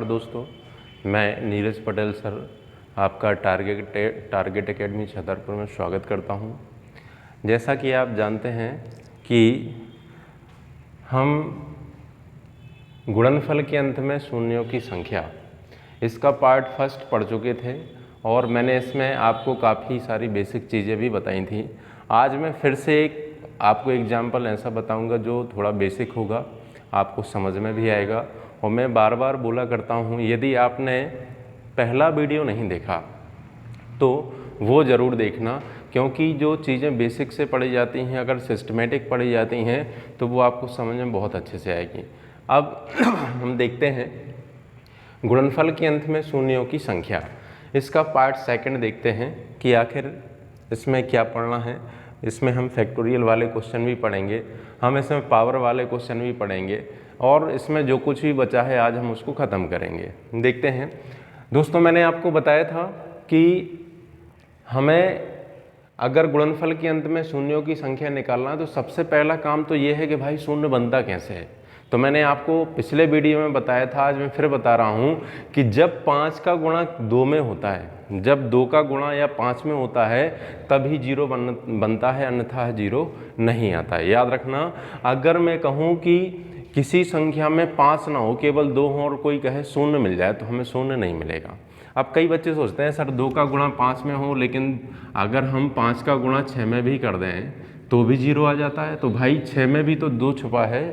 नमस्कार दोस्तों, मैं नीरज पटेल सर आपका टारगेट एकेडमी छतरपुर में स्वागत करता हूं। जैसा कि आप जानते हैं कि हम गुणनफल के अंत में शून्यों की संख्या इसका पार्ट फर्स्ट पढ़ चुके थे और मैंने इसमें आपको काफ़ी सारी बेसिक चीज़ें भी बताई थी। आज मैं फिर से आपको एग्जाम्पल ऐसा बताऊंगा जो थोड़ा बेसिक होगा, आपको समझ में भी आएगा। और मैं बार बार बोला करता हूँ, यदि आपने पहला वीडियो नहीं देखा तो वो ज़रूर देखना, क्योंकि जो चीज़ें बेसिक से पढ़ी जाती हैं, अगर सिस्टमेटिक पढ़ी जाती हैं तो वो आपको समझ में बहुत अच्छे से आएगी। अब हम देखते हैं गुणनफल के अंत में शून्यों की संख्या, इसका पार्ट सेकंड देखते हैं कि आखिर इसमें क्या पढ़ना है। इसमें हम फैक्टोरियल वाले क्वेश्चन भी पढ़ेंगे, हम इसमें पावर वाले क्वेश्चन भी पढ़ेंगे और इसमें जो कुछ भी बचा है आज हम उसको ख़त्म करेंगे। देखते हैं दोस्तों, मैंने आपको बताया था कि हमें अगर गुणनफल के अंत में शून्यों की संख्या निकालना है तो सबसे पहला काम तो ये है कि भाई शून्य बनता कैसे है। तो मैंने आपको पिछले वीडियो में बताया था, आज मैं फिर बता रहा हूँ कि जब 5 का गुणा 2 में होता है, जब 2 का गुणा या 5 में होता है तभी जीरो बनता है, अन्यथा जीरो नहीं आता है। याद रखना, अगर मैं कहूँ कि किसी संख्या में 5 ना हो, केवल 2 हो और कोई कहे शून्य मिल जाए तो हमें शून्य नहीं मिलेगा। अब कई बच्चे सोचते हैं सर 2 का गुणा 5 में हो, लेकिन अगर हम 5 का गुणा 6 में भी कर दें तो भी जीरो आ जाता है। तो भाई 6 में भी तो 2 छुपा है,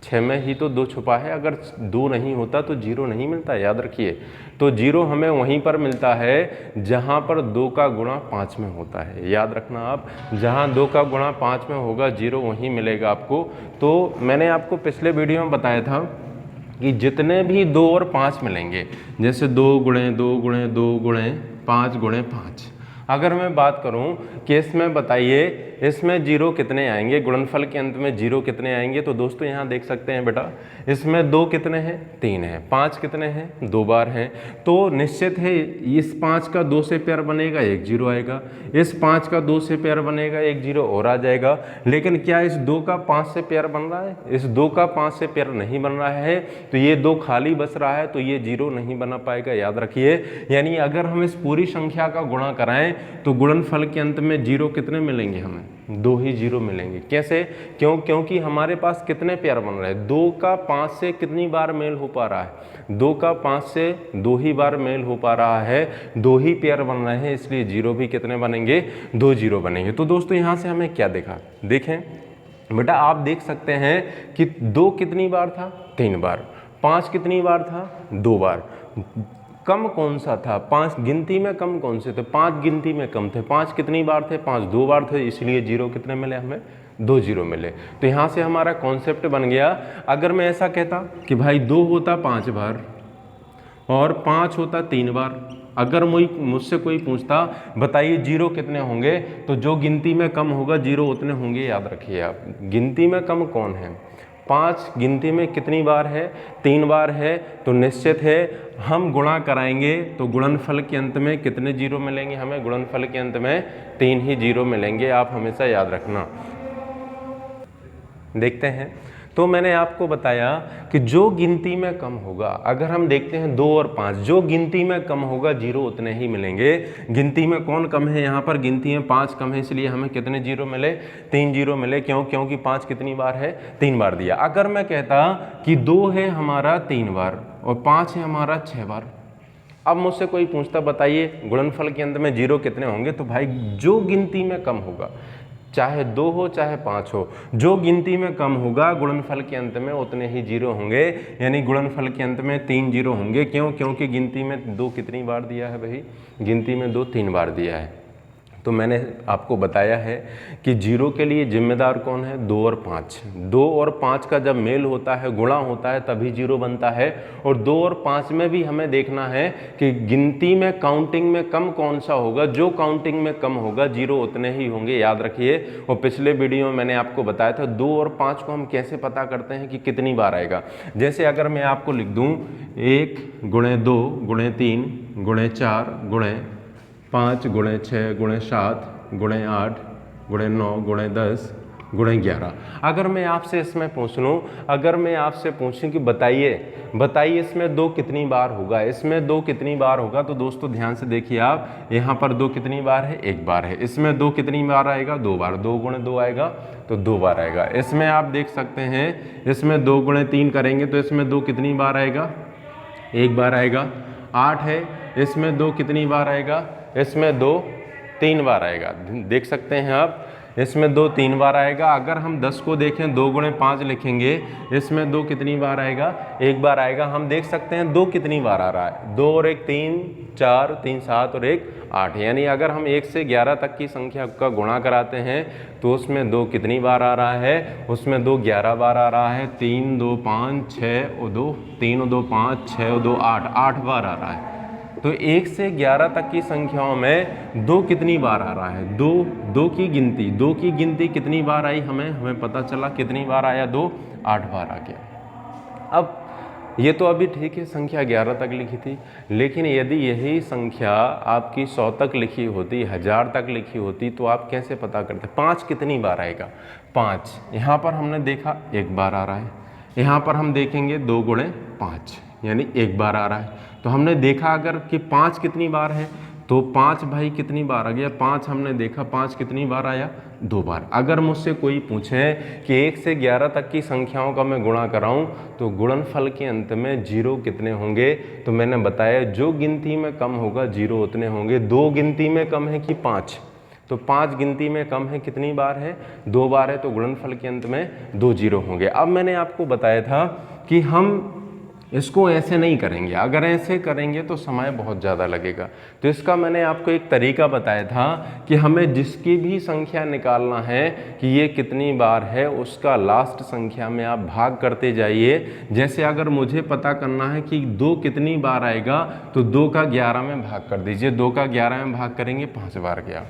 6 में ही तो 2 छुपा है, अगर 2 नहीं होता तो जीरो नहीं मिलता, याद रखिए। तो जीरो हमें वहीं पर मिलता है जहाँ पर 2 का गुणा 5 में होता है। याद रखना आप, जहाँ 2 का गुणा 5 में होगा जीरो वहीं मिलेगा आपको। तो मैंने आपको पिछले वीडियो में बताया था कि जितने भी 2 और 5 मिलेंगे, जैसे 2 गुणे 2 गुणे 2 गुणे 5 गुणे 5, अगर मैं बात करूं कि इसमें बताइए इसमें जीरो कितने आएंगे, गुणनफल के अंत में जीरो कितने आएंगे। तो दोस्तों यहाँ देख सकते हैं बेटा, इसमें 2 कितने हैं, 3 हैं, 5 कितने हैं, 2 बार हैं। तो निश्चित है इस 5 का 2 से पेयर बनेगा, 1 जीरो आएगा, इस 5 का 2 से पेयर बनेगा, 1 जीरो और आ जाएगा। लेकिन क्या इस 2 का 5 से पेयर बन रहा है? इस 2 का 5 से पेयर नहीं बन रहा है, तो ये 2 खाली बच रहा है, तो ये जीरो नहीं बना पाएगा, याद रखिए। यानी अगर हम इस पूरी संख्या का गुणा कराएं तो गुणनफल के अंत में जीरो कितने मिलेंगे, हमें 2 ही जीरो मिलेंगे। कैसे? क्योंकि हमारे पास कितने पेयर बन रहे हैं, 2 का 5 से कितनी बार मेल हो पा रहा है, 2 का 5 से 2 ही बार मेल हो पा रहा है, 2 ही पेयर बन रहे हैं, इसलिए जीरो भी कितने बनेंगे, 2 जीरो बनेंगे। तो दोस्तों यहाँ से हमें क्या देखा, देखें बेटा, आप देख सकते हैं कि 2 कितनी बार था, 3 बार, 5 कितनी बार था, 2 बार। कम कौन सा था, 5 गिनती में कम कौन से थे, 5 गिनती में कम थे। 5 कितनी बार थे, 5 2 बार थे, इसलिए जीरो कितने मिले, हमें 2 जीरो मिले। तो यहाँ से हमारा कॉन्सेप्ट बन गया। अगर मैं ऐसा कहता कि भाई 2 होता 5 बार और 5 होता 3 बार, अगर मुझसे कोई पूछता बताइए जीरो कितने होंगे, तो जो गिनती में कम होगा जीरो उतने होंगे। याद रखिए आप, गिनती में कम कौन है, 5 गिनती में कितनी बार है, 3 बार है। तो निश्चित है हम गुणा कराएंगे तो गुणनफल के अंत में कितने जीरो मिलेंगे, हमें गुणनफल के अंत में 3 ही जीरो मिलेंगे, आप हमेशा याद रखना। देखते हैं, तो मैंने आपको बताया कि जो गिनती में कम होगा, अगर हम देखते हैं 2 और 5, जो गिनती में कम होगा जीरो उतने ही मिलेंगे। गिनती में कौन कम है, यहाँ पर गिनती में 5 कम है, इसलिए हमें कितने जीरो मिले, 3 जीरो मिले। क्योंकि 5 कितनी बार है, 3 बार दिया। अगर मैं कहता कि 2 है हमारा 3 बार और 5 है हमारा 6 बार, अब मुझसे कोई पूछता बताइए गुणनफल के अंत में जीरो कितने होंगे, तो भाई जो गिनती में कम होगा, चाहे 2 हो चाहे 5 हो, जो गिनती में कम होगा गुणनफल के अंत में उतने ही जीरो होंगे। यानी गुणनफल के अंत में 3 जीरो होंगे। क्योंकि गिनती में 2 कितनी बार दिया है भाई, गिनती में 2 3 बार दिया है। तो मैंने आपको बताया है कि जीरो के लिए जिम्मेदार कौन है, 2 और 5। 2 और 5 का जब मेल होता है, गुणा होता है, तभी जीरो बनता है। और 2 और 5 में भी हमें देखना है कि गिनती में काउंटिंग में कम कौन सा होगा, जो काउंटिंग में कम होगा जीरो उतने ही होंगे, याद रखिए। और पिछले वीडियो में मैंने आपको बताया था 2 और 5 को हम कैसे पता करते हैं कि कितनी बार आएगा। जैसे अगर मैं आपको लिख दूँ 1 गुणे 2 गुणे 3 गुणे 4 गुणे 5 गुणे 6 गुणे 7 गुणे 8 गुणे 9 गुणे 10 गुणे 11। अगर मैं आपसे इसमें पूछ लूँ, अगर मैं आपसे पूछूं कि बताइए इसमें 2 कितनी बार होगा, इसमें 2 कितनी बार होगा, तो दोस्तों ध्यान से देखिए आप, यहाँ पर 2 कितनी बार है, 1 बार है। इसमें 2 कितनी बार आएगा, 2 बार, 2 गुणे 2 आएगा तो 2 बार आएगा। इसमें आप देख सकते हैं, इसमें 2 गुणे 3 करेंगे तो इसमें 2 कितनी बार आएगा, 1 बार आएगा। 8 है, इसमें 2 कितनी बार आएगा, इसमें 2 3 बार आएगा। देख सकते हैं आप, इसमें 2 3 बार आएगा। अगर हम 10 को देखें, 2 गुणे 5 लिखेंगे, इसमें 2 कितनी बार आएगा, 1 बार आएगा। हम देख सकते हैं 2 कितनी बार आ रहा है, 2 और 1 3, 4, 3 7 और 1 8। यानी अगर हम 1 से 11 तक की संख्या का गुणा कराते हैं तो उसमें 2 कितनी बार आ रहा है, उसमें 2 11 बार आ रहा है। 3 2 5 6 और 2, 3 और 2 5, 6 और 2 8, 8 बार आ रहा है। तो 1 से 11 तक की संख्याओं में 2 कितनी बार आ रहा है, 2 की गिनती कितनी बार आई, हमें पता चला कितनी बार आया, 2 8 बार आ गया। अब ये तो अभी ठीक है, संख्या 11 तक लिखी थी, लेकिन यदि यही संख्या आपकी 100 तक लिखी होती, 1000 तक लिखी होती, तो आप कैसे पता करते। 5 कितनी बार आएगा, 5 यहाँ पर हमने देखा 1 बार आ रहा है, यहाँ पर हम देखेंगे 2 गुणे 5 यानी 1 बार आ रहा है। तो हमने देखा अगर कि 5 कितनी बार है, तो 5 भाई कितनी बार आ गया, 5 हमने देखा 5 कितनी बार आया, 2 बार। अगर मुझसे कोई पूछे कि 1 से 11 तक की संख्याओं का मैं गुणा कराऊं तो गुणनफल के अंत में 0 कितने होंगे, तो मैंने बताया जो गिनती में कम होगा 0 उतने होंगे। 2 गिनती में कम है कि 5, तो 5 गिनती में कम है, कितनी बार है, 2 बार है, तो गुणनफल के अंत में 2 0 होंगे। अब मैंने आपको बताया था कि हम इसको ऐसे नहीं करेंगे, अगर ऐसे करेंगे तो समय बहुत ज़्यादा लगेगा। तो इसका मैंने आपको एक तरीका बताया था कि हमें जिसकी भी संख्या निकालना है कि ये कितनी बार है, उसका लास्ट संख्या में आप भाग करते जाइए। जैसे अगर मुझे पता करना है कि 2 कितनी बार आएगा, तो 2 का 11 में भाग कर दीजिए, 2 का 11 में भाग करेंगे 5 बार गया।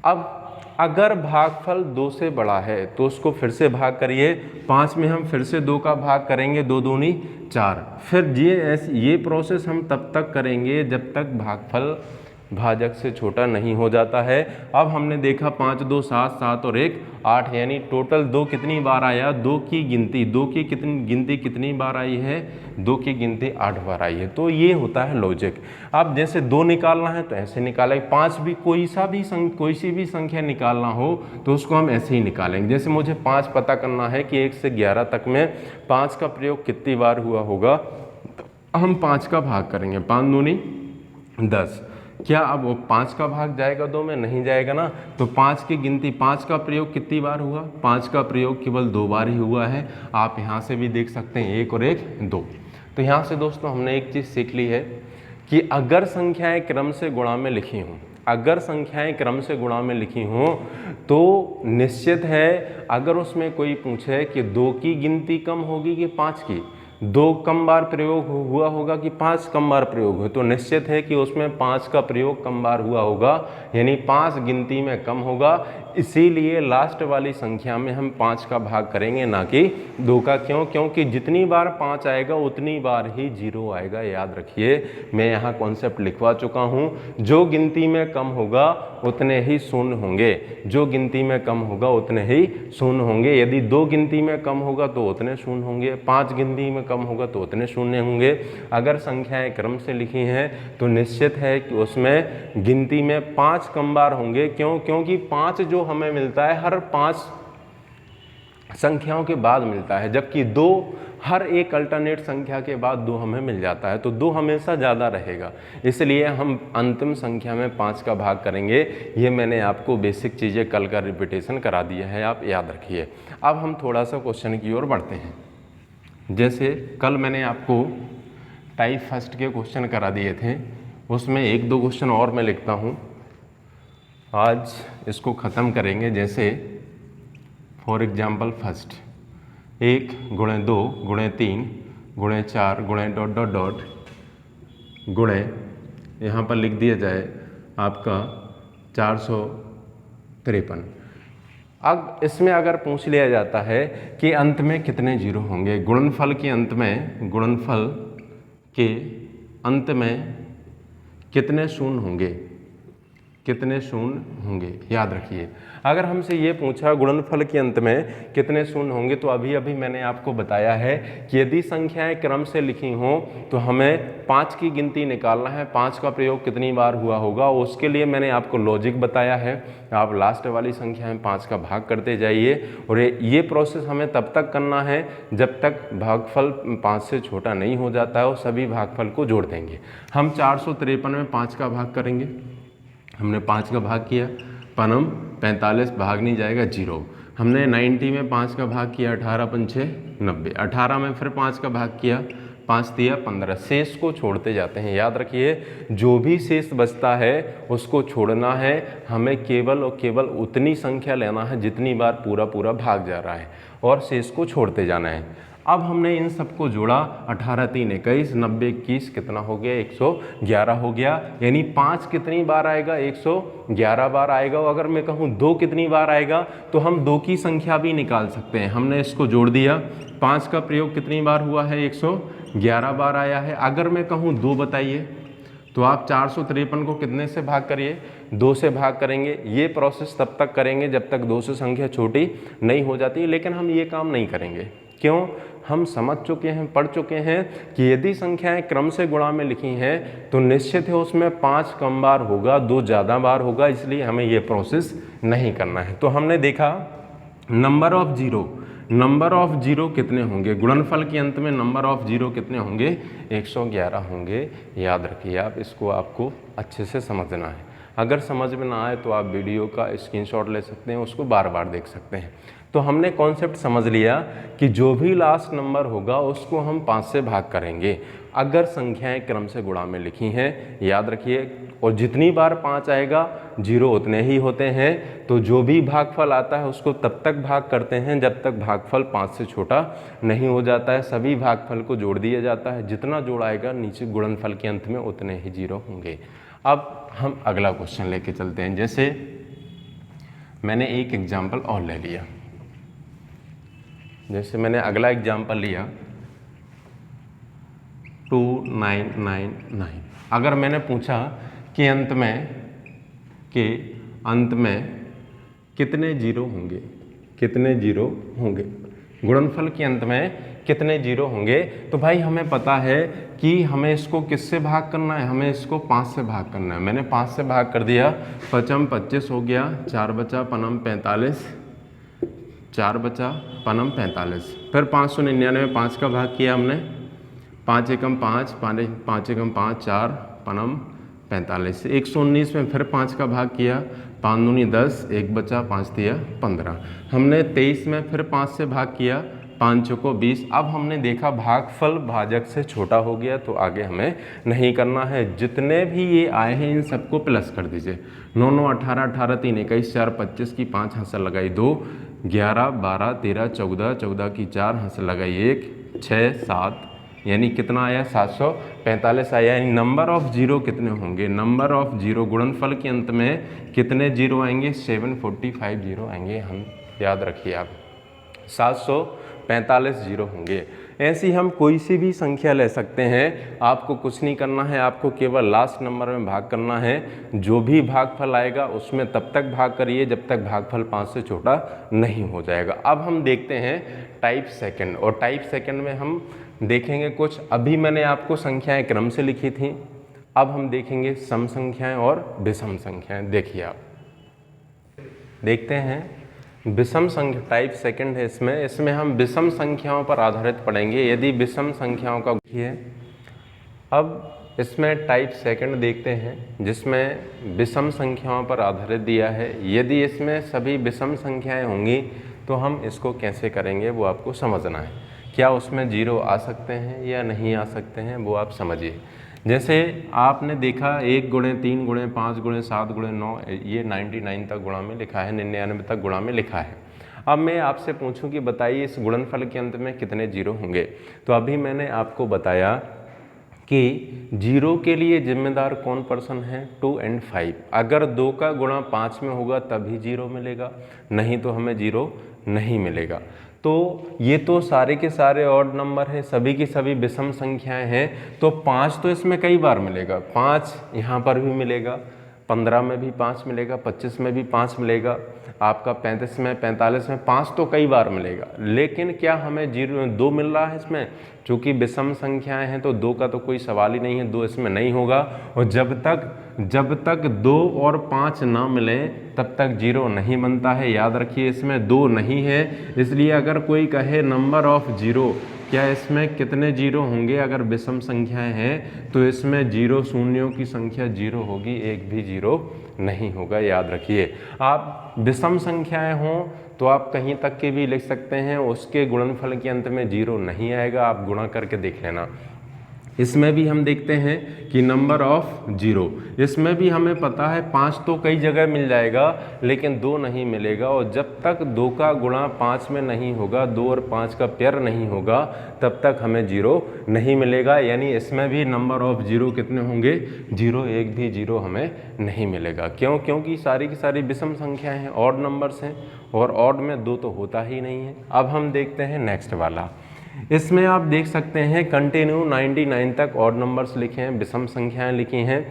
अब अगर भागफल 2 से बड़ा है तो उसको फिर से भाग करिए, 5 में हम फिर से 2 का भाग करेंगे, 2 दूनी 4। फिर ये प्रोसेस हम तब तक करेंगे जब तक भागफल भाजक से छोटा नहीं हो जाता है। अब हमने देखा 5 2 7, 7 और 1 8, यानी टोटल 2 कितनी बार आया, 2 की गिनती कितनी बार आई है, 2 की गिनती 8 बार आई है। तो ये होता है लॉजिक। अब जैसे 2 निकालना है तो ऐसे निकालेंगे, 5 भी कोई सी भी संख्या निकालना हो तो उसको हम ऐसे ही निकालेंगे। जैसे मुझे 5 पता करना है कि 1 से 11 तक में 5 का प्रयोग कितनी बार हुआ होगा, तो हम 5 का भाग करेंगे, 5 दूनी 10। क्या अब वो 5 का भाग जाएगा 2 में, नहीं जाएगा ना। तो 5 की गिनती, 5 का प्रयोग कितनी बार हुआ, 5 का प्रयोग केवल 2 बार ही हुआ है। आप यहाँ से भी देख सकते हैं 1 और 1 2। तो यहाँ से दोस्तों हमने एक चीज़ सीख ली है कि अगर संख्याएं क्रम से गुणा में लिखी हों, अगर संख्याएं क्रम से गुणा में लिखी हों तो निश्चित है, अगर उसमें कोई पूछे कि 2 की गिनती कम होगी कि 5 की, 2 कम बार प्रयोग हुआ होगा कि 5 कम बार प्रयोग हुए, तो निश्चित है कि उसमें 5 का प्रयोग कम बार हुआ होगा, यानी 5 गिनती में कम होगा। इसीलिए लास्ट वाली संख्या में हम 5 का भाग करेंगे, ना कि 2 का। क्यों? क्योंकि जितनी बार 5 आएगा उतनी बार ही 0 आएगा। याद रखिए, मैं यहाँ कॉन्सेप्ट लिखवा चुका हूँ, जो गिनती में कम होगा उतने ही शून्य होंगे, जो गिनती में कम होगा उतने ही शून्य होंगे। यदि 2 गिनती में कम होगा तो उतने शून्य होंगे, 5 गिनती में कम होगा तो उतने शून्य होंगे। अगर संख्याएं क्रम से लिखी हैं तो निश्चित है कि उसमें गिनती में 5 कम बार होंगे। क्यों? क्योंकि 5 जो हमें मिलता है हर 5 संख्याओं के बाद मिलता है, जबकि 2 हर एक अल्टरनेट संख्या के बाद 2 हमें मिल जाता है। तो 2 हमेशा ज़्यादा रहेगा, इसलिए हम अंतिम संख्या में 5 का भाग करेंगे। ये मैंने आपको बेसिक चीज़ें कल का रिपीटेशन करा दिया है, आप याद रखिए। अब हम थोड़ा सा क्वेश्चन की ओर बढ़ते हैं। जैसे कल मैंने आपको टाइप फर्स्ट के क्वेश्चन करा दिए थे, उसमें 1-2 क्वेश्चन और मैं लिखता हूँ, आज इसको ख़त्म करेंगे। जैसे फॉर एग्जाम्पल फर्स्ट 1 गुणे 2 गुणे 3 गुणे 4 गुणे डॉट डॉट डॉट गुणे, यहाँ पर लिख दिया जाए आपका 453। अब इसमें अगर पूछ लिया जाता है कि अंत में कितने 0 होंगे, गुणनफल के अंत में कितने शून्य होंगे, कितने शून्य होंगे, याद रखिए। अगर हमसे ये पूछा गुणनफल के अंत में कितने शून्य होंगे, तो अभी अभी मैंने आपको बताया है कि यदि संख्याएं क्रम से लिखी हों तो हमें 5 की गिनती निकालना है, 5 का प्रयोग कितनी बार हुआ होगा, उसके लिए मैंने आपको लॉजिक बताया है। आप लास्ट वाली संख्या में 5 का भाग करते जाइए, और ये प्रोसेस हमें तब तक करना है जब तक भागफल 5 से छोटा नहीं हो जाता है, और सभी भागफल को जोड़ देंगे। हम 453 में 5 का भाग करेंगे, हमने 5 का भाग किया, पनम 45 भाग नहीं जाएगा 0। हमने 90 में 5 का भाग किया, 18 पंचे 90, 18 में फिर 5 का भाग किया, 5 तिया 15, शेष को छोड़ते जाते हैं। याद रखिए, जो भी शेष बचता है उसको छोड़ना है, हमें केवल और केवल उतनी संख्या लेना है जितनी बार पूरा पूरा भाग जा रहा है, और शेष को छोड़ते जाना है। अब हमने इन सबको जोड़ा, 18 3 21, 90 21 कितना हो गया, 111 हो गया। यानी 5 कितनी बार आएगा, 111 बार आएगा। और अगर मैं कहूँ 2 कितनी बार आएगा, तो हम 2 की संख्या भी निकाल सकते हैं। हमने इसको जोड़ दिया, 5 का प्रयोग कितनी बार हुआ है, 111 बार आया है। अगर मैं कहूँ 2 बताइए, तो आप 453 को कितने से भाग करिए, 2 से भाग करेंगे। ये प्रोसेस तब तक करेंगे जब तक 2 से संख्या छोटी नहीं हो जाती, लेकिन हम ये काम नहीं करेंगे। क्यों? हम समझ चुके हैं, पढ़ चुके हैं कि यदि संख्याएं क्रम से गुणा में लिखी हैं तो निश्चित है उसमें 5 कम बार होगा, 2 ज़्यादा बार होगा, इसलिए हमें ये प्रोसेस नहीं करना है। तो हमने देखा नंबर ऑफ जीरो कितने होंगे, गुणनफल के अंत में नंबर ऑफ जीरो कितने होंगे, 111 होंगे। याद रखिए, आप इसको आपको अच्छे से समझना है। अगर समझ में ना आए तो आप वीडियो का स्क्रीनशॉट ले सकते हैं, उसको बार बार देख सकते हैं। तो हमने कॉन्सेप्ट समझ लिया कि जो भी लास्ट नंबर होगा उसको हम 5 से भाग करेंगे अगर संख्याएं क्रम से गुणा में लिखी हैं। याद रखिए, और जितनी बार 5 आएगा, जीरो उतने ही होते हैं। तो जो भी भागफल आता है उसको तब तक भाग करते हैं जब तक भागफल 5 से छोटा नहीं हो जाता है। सभी भागफल को जोड़ दिया जाता है, जितना जोड़ाएगा नीचे गुणनफल के अंत में उतने ही जीरो होंगे। अब हम अगला क्वेश्चन लेके चलते हैं। जैसे मैंने एक एग्जाम्पल और ले लिया, जैसे मैंने अगला एग्जाम्पल लिया 2999। अगर मैंने पूछा कि अंत में कितने जीरो होंगे, गुणनफल के अंत में कितने जीरो होंगे, तो भाई हमें पता है कि हमें इसको किससे भाग करना है, हमें इसको 5 से भाग करना है। मैंने 5 से भाग कर दिया, 5 25 हो गया, 4 बचा पनम 45, 4 बचा पनम 45। फिर 599 में 5 का भाग किया हमने, 5 एकम 5, 5 एकम 5, 4 पनम 45। 119 में फिर 5 का भाग किया, 5 दूनी 10, 1 बचा, 5 तिया 15। हमने 23 में फिर 5 से भाग किया, 5 चौको 20। अब हमने देखा भागफल भाजक से छोटा हो गया, तो आगे हमें नहीं करना है। जितने भी ये आए हैं इन सबको प्लस कर दीजिए। 9 9 18, 18 3 21, 4 25 की 5 हंसल लगाई 2, 11 12 13 14, 14 की 4 हंसल लगाई 1, 6 7, यानी कितना आया, 745 आया। यानी नंबर ऑफ जीरो कितने होंगे, नंबर ऑफ जीरो गुणनफल के अंत में कितने जीरो आएंगे, 745 जीरो आएंगे। हम याद रखिए, आप 745 जीरो होंगे। ऐसी हम कोई सी भी संख्या ले सकते हैं, आपको कुछ नहीं करना है, आपको केवल लास्ट नंबर में भाग करना है। जो भी भागफल आएगा उसमें तब तक भाग करिए जब तक भागफल 5 से छोटा नहीं हो जाएगा। अब हम देखते हैं टाइप सेकंड, और टाइप सेकंड में हम देखेंगे कुछ, अभी मैंने आपको संख्याएं क्रम से लिखी थी, अब हम देखेंगे सम संख्याएं और विषम संख्याएं। देखिए, आप देखते हैं विषम संख्या, टाइप सेकंड है इसमें हम विषम संख्याओं पर आधारित पढ़ेंगे। यदि विषम संख्याओं का है, अब इसमें टाइप सेकंड देखते हैं जिसमें विषम संख्याओं पर आधारित दिया है। यदि इसमें सभी विषम संख्याएं होंगी तो हम इसको कैसे करेंगे वो आपको समझना है। क्या उसमें जीरो आ सकते हैं या नहीं आ सकते हैं वो आप समझिए। जैसे आपने देखा 1 गुणे 3 गुणे 5 गुणे 7 गुणे 9, ये 99 तक गुणा में लिखा है, 99 तक गुणा में लिखा है। अब मैं आपसे पूछूं कि बताइए इस गुणनफल के अंत में कितने जीरो होंगे, तो अभी मैंने आपको बताया कि जीरो के लिए जिम्मेदार कौन पर्सन है, 2 और 5। अगर 2 का गुणा 5 में होगा तभी जीरो मिलेगा, नहीं तो हमें जीरो नहीं मिलेगा। तो ये तो सारे के सारे ऑड नंबर हैं, सभी की सभी विषम संख्याएं हैं, तो 5 तो इसमें कई बार मिलेगा, 5 यहाँ पर भी मिलेगा, 15 में भी 5 मिलेगा, 25 में भी 5 मिलेगा, आपका 35 में, 45 में 5 तो कई बार मिलेगा। लेकिन क्या हमें 2 मिल रहा है इसमें? चूँकि विषम संख्याएं हैं तो 2 का तो कोई सवाल ही नहीं है, 2 इसमें नहीं होगा। और जब तक 2 और 5 ना मिलें तब तक 0 नहीं बनता है। याद रखिए इसमें 2 नहीं है, इसलिए अगर कोई कहे नंबर ऑफ 0, क्या इसमें कितने 0 होंगे? अगर विषम संख्याएं हैं तो इसमें 0 शून्यों की संख्या 0 होगी, एक भी 0 नहीं होगा। याद रखिए, आप विषम संख्याएं हों तो आप कहीं तक के भी लिख सकते हैं, उसके गुणनफल के अंत में 0 नहीं आएगा, आप गुणा करके देख लेना। इसमें भी हम देखते हैं कि नंबर ऑफ 0, इसमें भी हमें पता है 5 तो कई जगह मिल जाएगा लेकिन 2 नहीं मिलेगा। और जब तक 2 का गुणा 5 में नहीं होगा, 2 और 5 का पेयर नहीं होगा, तब तक हमें 0 नहीं मिलेगा। यानी इसमें भी नंबर ऑफ 0 कितने होंगे? 0, एक भी 0 हमें नहीं मिलेगा। क्यों? क्योंकि सारी की सारी विषम संख्याएं हैं, ऑड नंबर्स हैं, और ऑड में 2 तो होता ही नहीं है। अब हम देखते हैं नेक्स्ट वाला। इसमें आप देख सकते हैं कंटिन्यू 99 तक ऑड नंबर्स लिखे हैं, विषम संख्याएं लिखी हैं।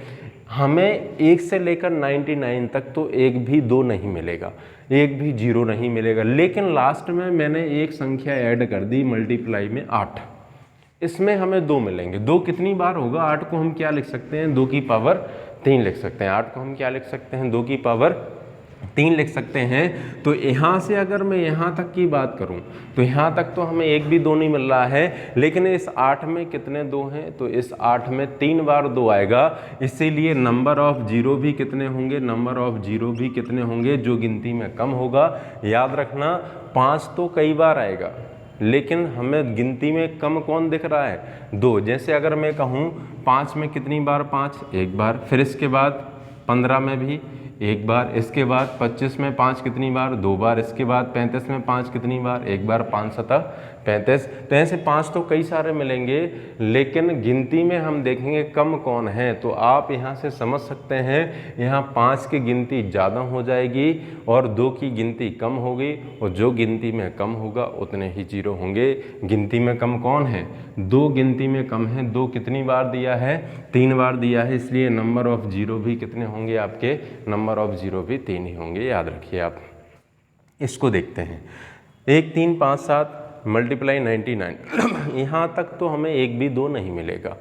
हमें 1 से लेकर 99 तक तो एक भी 2 नहीं मिलेगा, एक भी 0 नहीं मिलेगा। लेकिन लास्ट में मैंने एक संख्या ऐड कर दी मल्टीप्लाई में 8, इसमें हमें 2 मिलेंगे। 2 कितनी बार होगा? 8 को हम क्या लिख सकते हैं? 2 की पावर 3 लिख सकते हैं। 8 को हम क्या लिख सकते हैं? 2 की पावर 3 लिख सकते हैं। तो यहाँ से अगर मैं यहाँ तक की बात करूँ तो यहाँ तक तो हमें एक भी 2 नहीं मिल रहा है, लेकिन इस 8 में कितने 2 हैं? तो इस 8 में 3 बार 2 आएगा, इसीलिए नंबर ऑफ 0 भी कितने होंगे? नंबर ऑफ 0 भी कितने होंगे? जो गिनती में कम होगा। याद रखना 5 तो कई बार आएगा, लेकिन हमें गिनती में कम कौन दिख रहा है? 2। जैसे अगर मैं कहूँ 5 में कितनी बार 5? एक बार। फिर इसके बाद 15 में भी एक बार। इसके बाद 25 में 5 कितनी बार? 2 बार। इसके बाद 35 में 5 कितनी बार? एक बार। 5 7 35। तो ऐसे 5 तो कई सारे मिलेंगे, लेकिन गिनती में हम देखेंगे कम कौन है। तो आप यहाँ से समझ सकते हैं, यहाँ 5 की गिनती ज़्यादा हो जाएगी और 2 की गिनती कम होगी, और जो गिनती में कम होगा उतने ही 0 होंगे। गिनती में कम कौन है? 2 गिनती में कम है। 2 कितनी बार दिया है? 3 बार दिया है, इसलिए नंबर ऑफ 0 भी कितने होंगे आपके? नंबर ऑफ 0 भी 3 ही होंगे। याद रखिए आप। इसको देखते हैं, 1 3 5 7 मल्टीप्लाई 99। यहाँ तक तो हमें एक भी 2 नहीं मिलेगा।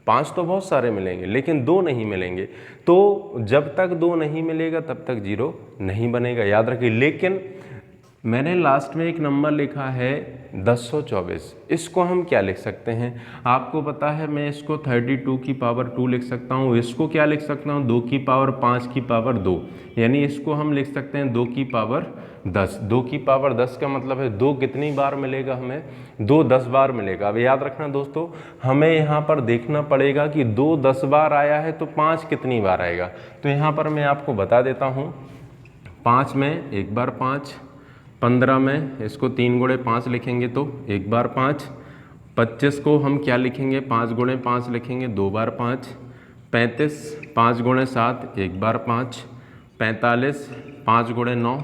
5 तो बहुत सारे मिलेंगे, लेकिन 2 नहीं मिलेंगे। तो जब तक 2 नहीं मिलेगा तब तक 0 नहीं बनेगा। याद रखिए। लेकिन मैंने लास्ट में एक नंबर लिखा है 1024, इसको हम क्या लिख सकते हैं? आपको पता है मैं इसको 32 की पावर 2 लिख सकता हूँ। इसको क्या लिख सकता हूँ? 2 की पावर 5 की पावर 2, यानी इसको हम लिख सकते हैं 2 की पावर 10। 2 की पावर 10 का मतलब है 2 कितनी बार मिलेगा हमें? 2 10 बार मिलेगा। अब याद रखना दोस्तों, हमें यहाँ पर देखना पड़ेगा कि 2 10 बार आया है तो 5 कितनी बार आएगा। तो यहाँ पर मैं आपको बता देता हूँ। 5 में एक बार 5, 15 में इसको 3 गुणे 5 लिखेंगे तो एक बार 5, 25 को हम क्या लिखेंगे? 5 गुणे 5 लिखेंगे, 2 बार 5, 35 5 गुणे 7 एक बार 5, 45 5 गुणे 9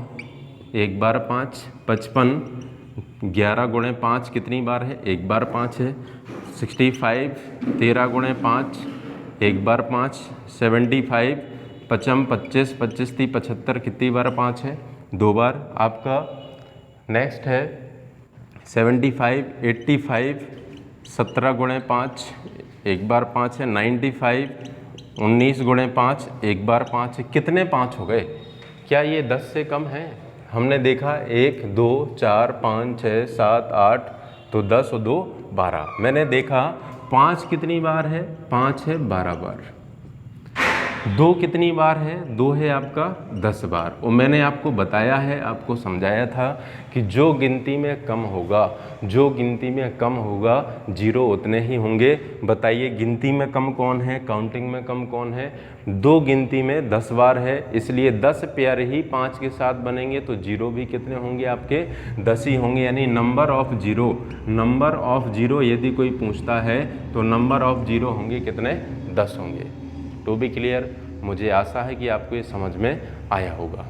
एक बार 5, 55 11 गुणे 5 कितनी बार है? एक बार 5 है, 65 13 गुणे 5 एक बार 5, 75 55 25 25 30 75 कितनी बार 5 है? 2 बार। आपका नेक्स्ट है 75 85 17 गुणे 5 एक बार 5 है, 95 19 गुणे 5 एक बार 5 है। कितने 5 हो गए? क्या ये 10 से कम है? हमने देखा 1 2 4 5 6 7 8, तो 10 और 2 12। मैंने देखा 5 कितनी बार है? 5 है 12 बार। 2 कितनी बार है? 2 है आपका 10 बार। और मैंने आपको बताया है, आपको समझाया था कि जो गिनती में कम होगा, जो गिनती में कम होगा 0 उतने ही होंगे। बताइए गिनती में कम कौन है? काउंटिंग में कम कौन है? 2 गिनती में 10 बार है, इसलिए 10 पेयर ही 5 के साथ बनेंगे, तो 0 भी कितने होंगे आपके? 10 ही होंगे। यानी नंबर ऑफ 0 यदि कोई पूछता है तो नंबर ऑफ 0 होंगे कितने? 10 होंगे। टू बी क्लियर, मुझे आशा है कि आपको ये समझ में आया होगा।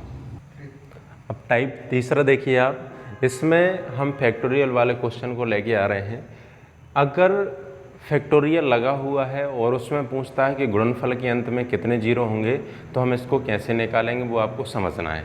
अब टाइप तीसरा देखिए आप, इसमें हम फैक्टोरियल वाले क्वेश्चन को लेके आ रहे हैं। अगर फैक्टोरियल लगा हुआ है और उसमें पूछता है कि गुणनफल के अंत में कितने जीरो होंगे, तो हम इसको कैसे निकालेंगे वो आपको समझना है।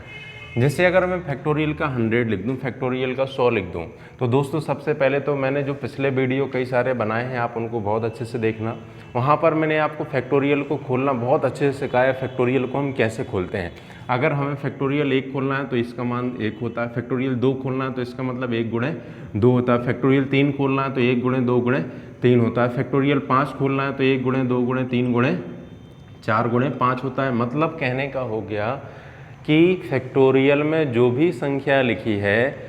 जैसे अगर मैं फैक्टोरियल का 100 लिख दूं, फैक्टोरियल का 100 लिख दूं, तो दोस्तों सबसे पहले तो मैंने जो पिछले वीडियो कई सारे बनाए हैं आप उनको बहुत अच्छे से देखना। वहाँ पर मैंने आपको फैक्टोरियल को खोलना बहुत अच्छे से सिखाया, फैक्टोरियल को हम कैसे खोलते हैं। अगर हमें फैक्टोरियल 1 खोलना है तो इसका मान 1 होता है, फैक्टोरियल 2 खोलना है तो इसका मतलब 1 गुणे 2 होता है, फैक्टोरियल 3 खोलना है तो 1 गुणे 2 गुणे 3 होता है, फैक्टोरियल 5 खोलना है तो 1 गुणे 2 गुणे 3 गुणे 4 गुणे 5 होता है। मतलब कहने का हो गया कि फैक्टोरियल में जो भी संख्या लिखी है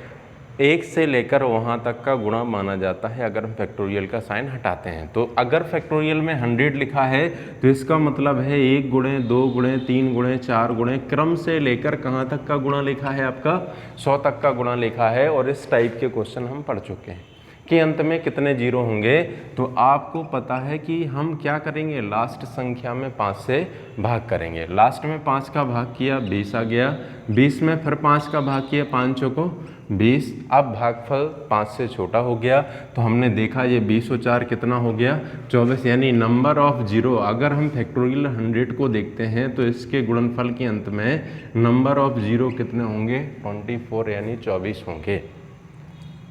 1 से लेकर वहाँ तक का गुणा माना जाता है अगर हम फैक्टोरियल का साइन हटाते हैं। तो अगर फैक्टोरियल में 100 लिखा है तो इसका मतलब है 1 गुणे 2 गुणे 3 गुणे 4 गुणे क्रम से लेकर कहाँ तक का गुणा लिखा है, आपका 100 तक का गुणा लिखा है। और इस टाइप के क्वेश्चन हम पढ़ चुके हैं कि अंत में कितने जीरो होंगे। तो आपको पता है कि हम क्या करेंगे, लास्ट संख्या में 5 से भाग करेंगे। लास्ट में 5 का भाग किया 20 आ गया, 20 में फिर 5 का भाग किया 5 चौको 20। अब भागफल 5 से छोटा हो गया तो हमने देखा ये 20 और 4 कितना हो गया 24, यानी नंबर ऑफ जीरो। अगर हम फैक्टोरियल 100 को देखते हैं तो इसके गुणनफल के अंत में नंबर ऑफ जीरो कितने होंगे 24 यानी 24 होंगे।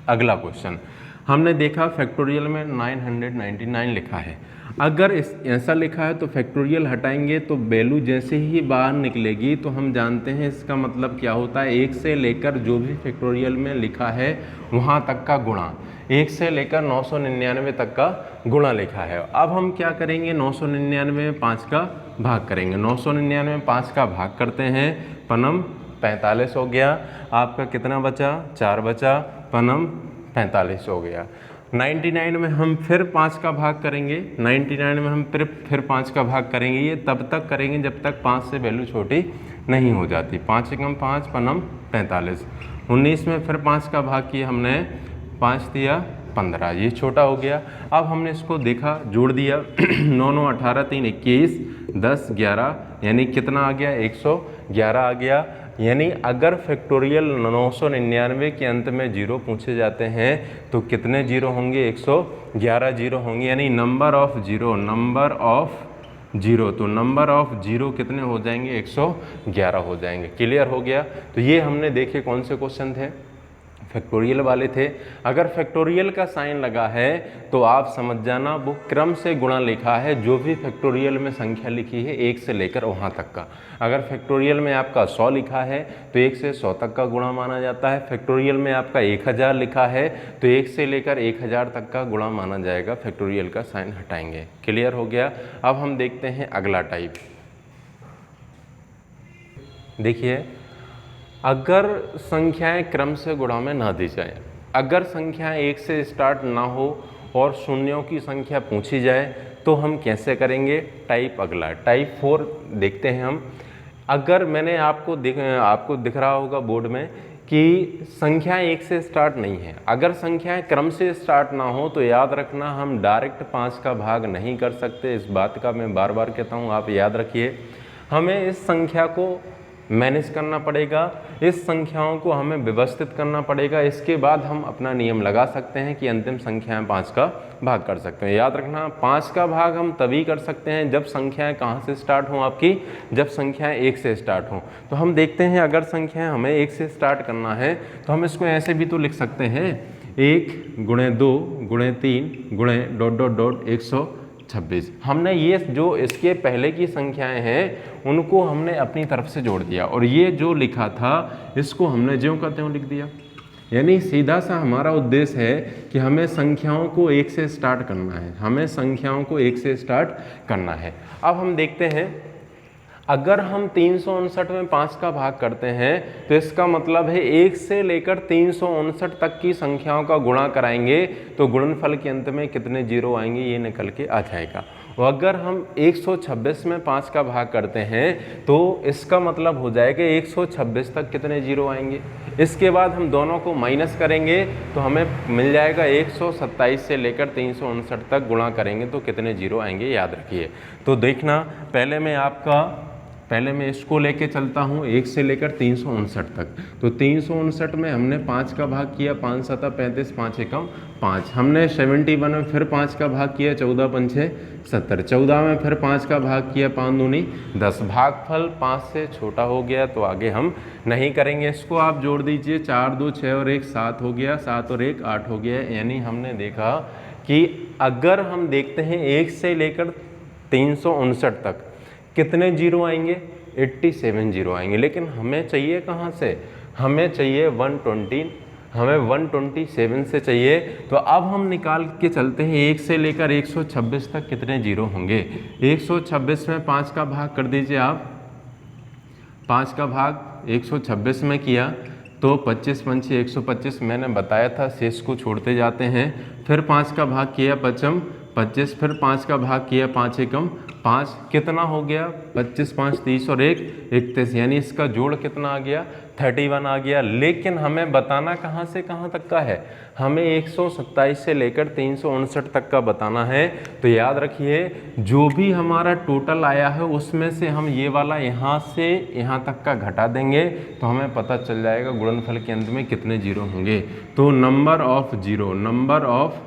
अगला क्वेश्चन हमने देखा फैक्टोरियल में 999 लिखा है। अगर ऐसा लिखा है तो फैक्टोरियल हटाएंगे तो वैल्यू जैसे ही बाहर निकलेगी तो हम जानते हैं इसका मतलब क्या होता है, 1 से लेकर जो भी फैक्टोरियल में लिखा है वहाँ तक का गुणा, 1 से लेकर 999 तक का गुणा लिखा है। अब हम क्या करेंगे, 999 में 5 का भाग करेंगे। 999 में 5 का भाग करते हैं, पनम 45 हो गया। आपका कितना बचा 4 बचा, पनम 45 हो गया। 99 में हम फिर 5 का भाग करेंगे, 99 में हम फिर 5 का भाग करेंगे। ये तब तक करेंगे जब तक 5 से वैल्यू छोटी नहीं हो जाती। 5 एकम 5 पनम 45। 19 में फिर 5 का भाग किया हमने, 5 दिया 15, ये छोटा हो गया। अब हमने इसको देखा, जोड़ दिया 9 9 18 3 21 10 11, यानी कितना आ गया 111 आ गया। यानी अगर फैक्टोरियल 999 के अंत में जीरो पूछे जाते हैं तो कितने जीरो होंगे 111 जीरो होंगे, यानी नंबर ऑफ जीरो, तो नंबर ऑफ जीरो कितने हो जाएंगे 111 हो जाएंगे। क्लियर हो गया। तो ये हमने देखे कौन से क्वेश्चन थे, फैक्टोरियल वाले थे। अगर फैक्टोरियल का साइन लगा है तो आप समझ जाना वो क्रम से गुणा लिखा है, जो भी फैक्टोरियल में संख्या लिखी है 1 से लेकर वहाँ तक का। अगर फैक्टोरियल में आपका 100 लिखा है तो 1 से 100 तक का गुणा माना जाता है। फैक्टोरियल में आपका 1000 लिखा है तो 1 से लेकर 1000 तक का गुणा माना जाएगा। फैक्टोरियल का साइन हटाएंगे। क्लियर हो गया। अब हम देखते हैं अगला टाइप। देखिए, अगर संख्याएं क्रम से गुणा में ना दी जाए, अगर संख्याएं 1 से स्टार्ट ना हो और शून्यों की संख्या पूछी जाए तो हम कैसे करेंगे। टाइप अगला, टाइप 4 देखते हैं हम। अगर मैंने आपको दिख रहा होगा बोर्ड में कि संख्याएं 1 से स्टार्ट नहीं है, अगर संख्याएं क्रम से स्टार्ट ना हो तो याद रखना हम डायरेक्ट 5 का भाग नहीं कर सकते। इस बात का मैं बार बार कहता हूँ, आप याद रखिए। हमें इस संख्या को मैनेज करना पड़ेगा, इस संख्याओं को हमें व्यवस्थित करना पड़ेगा। इसके बाद हम अपना नियम लगा सकते हैं कि अंतिम संख्याएं 5 का भाग कर सकते हैं। याद रखना 5 का भाग हम तभी कर सकते हैं जब संख्याएं कहाँ से स्टार्ट हों आपकी, जब संख्याएं 1 से स्टार्ट हों। तो हम देखते हैं अगर संख्याएं हमें 1 से स्टार्ट करना है तो हम इसको ऐसे भी तो लिख सकते हैं, 1 गुणे 2 गुणे 3 गुणे ... 126। हमने ये जो इसके पहले की संख्याएं हैं उनको हमने अपनी तरफ से जोड़ दिया और ये जो लिखा था इसको हमने ज्यों का त्यों लिख दिया। यानी सीधा सा हमारा उद्देश्य है कि हमें संख्याओं को 1 से स्टार्ट करना है, हमें संख्याओं को 1 से स्टार्ट करना है। अब हम देखते हैं, अगर हम 359 में 5 का भाग करते हैं तो इसका मतलब है 1 से लेकर 359 तक की संख्याओं का गुणा कराएंगे तो गुणनफल के अंत में कितने जीरो आएंगे ये निकल के आ जाएगा। और अगर हम 126 में 5 का भाग करते हैं तो इसका मतलब हो जाएगा 126 तक कितने जीरो आएंगे। इसके बाद हम दोनों को माइनस करेंगे तो हमें मिल जाएगा 127 से लेकर 359 तक गुणा करेंगे तो कितने जीरो आएंगे, याद रखिए। तो देखना, पहले मैं आपका पहले मैं इसको लेके चलता हूँ 1 से लेकर 359 तक। तो 359 में हमने 5 का भाग किया, 5 7 35, 5 एकम 5। हमने 71 में फिर 5 का भाग किया, 14 पंछे 70। 14 में फिर 5 का भाग किया, 5 दूनी 10। भागफल 5 से छोटा हो गया तो आगे हम नहीं करेंगे। इसको आप जोड़ दीजिए, 4 2 6 और 1 7 हो गया, 7 और 1 8 हो गया। यानी हमने देखा कि अगर हम देखते हैं 1 से लेकर 359 तक कितने जीरो आएंगे, 87 जीरो आएंगे। लेकिन हमें चाहिए कहाँ से, हमें चाहिए 120, हमें 127 से चाहिए। तो अब हम निकाल के चलते हैं 1 से लेकर 126 तक कितने जीरो होंगे। 126 में 5 का भाग कर दीजिए आप, 5 का भाग 126 में किया तो 25 पंछी 125, मैंने बताया था शेष को छोड़ते जाते हैं। फिर 5 का भाग किया, 25 25, फिर 5 का भाग किया, 5 एकम 5, कितना हो गया, 25 5 30 और 1 31, यानी इसका जोड़ कितना आ गया, 31 आ गया। लेकिन हमें बताना कहाँ से कहाँ तक का है, हमें 127 से लेकर 359 तक का बताना है। तो याद रखिए जो भी हमारा टोटल आया है उसमें से हम ये वाला यहाँ से यहाँ तक का घटा देंगे तो हमें पता चल जाएगा गुणनफल के अंत में कितने जीरो होंगे। तो नंबर ऑफ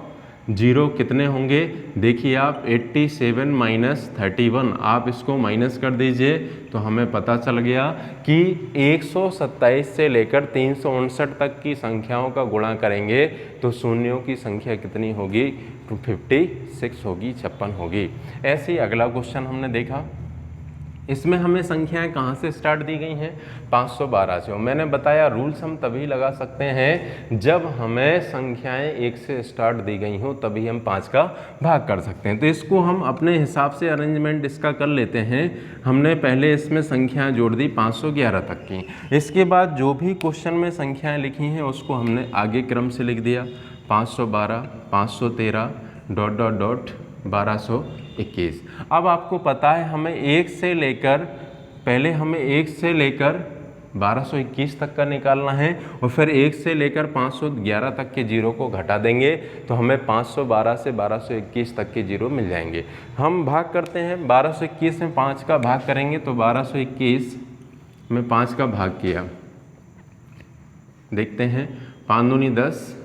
जीरो कितने होंगे, देखिए आप 87 माइनस 31, आप इसको माइनस कर दीजिए तो हमें पता चल गया कि 127 से लेकर 359 तक की संख्याओं का गुणा करेंगे तो शून्यों की संख्या कितनी होगी, 256 होगी, 56 होगी। ऐसे ही अगला क्वेश्चन हमने देखा, इसमें हमें संख्याएं कहाँ से स्टार्ट दी गई हैं, 512 से। और मैंने बताया रूल्स हम तभी लगा सकते हैं जब हमें संख्याएं 1 से स्टार्ट दी गई हों, तभी हम 5 का भाग कर सकते हैं। तो इसको हम अपने हिसाब से अरेंजमेंट इसका कर लेते हैं। हमने पहले इसमें संख्याएं जोड़ दी 511 तक की, इसके बाद जो भी क्वेश्चन में संख्याएँ लिखी हैं उसको हमने आगे क्रम से लिख दिया, 512 513 ... 1221। अब आपको पता है हमें 1 से लेकर, पहले हमें 1 से लेकर 1221 तक का निकालना है और फिर 1 से लेकर 511 तक के जीरो को घटा देंगे तो हमें 512 से 1221 तक के जीरो मिल जाएंगे। हम भाग करते हैं, 1221 में 5 का भाग करेंगे तो 1221 में 5 का भाग किया, देखते हैं 5 दूनी 10,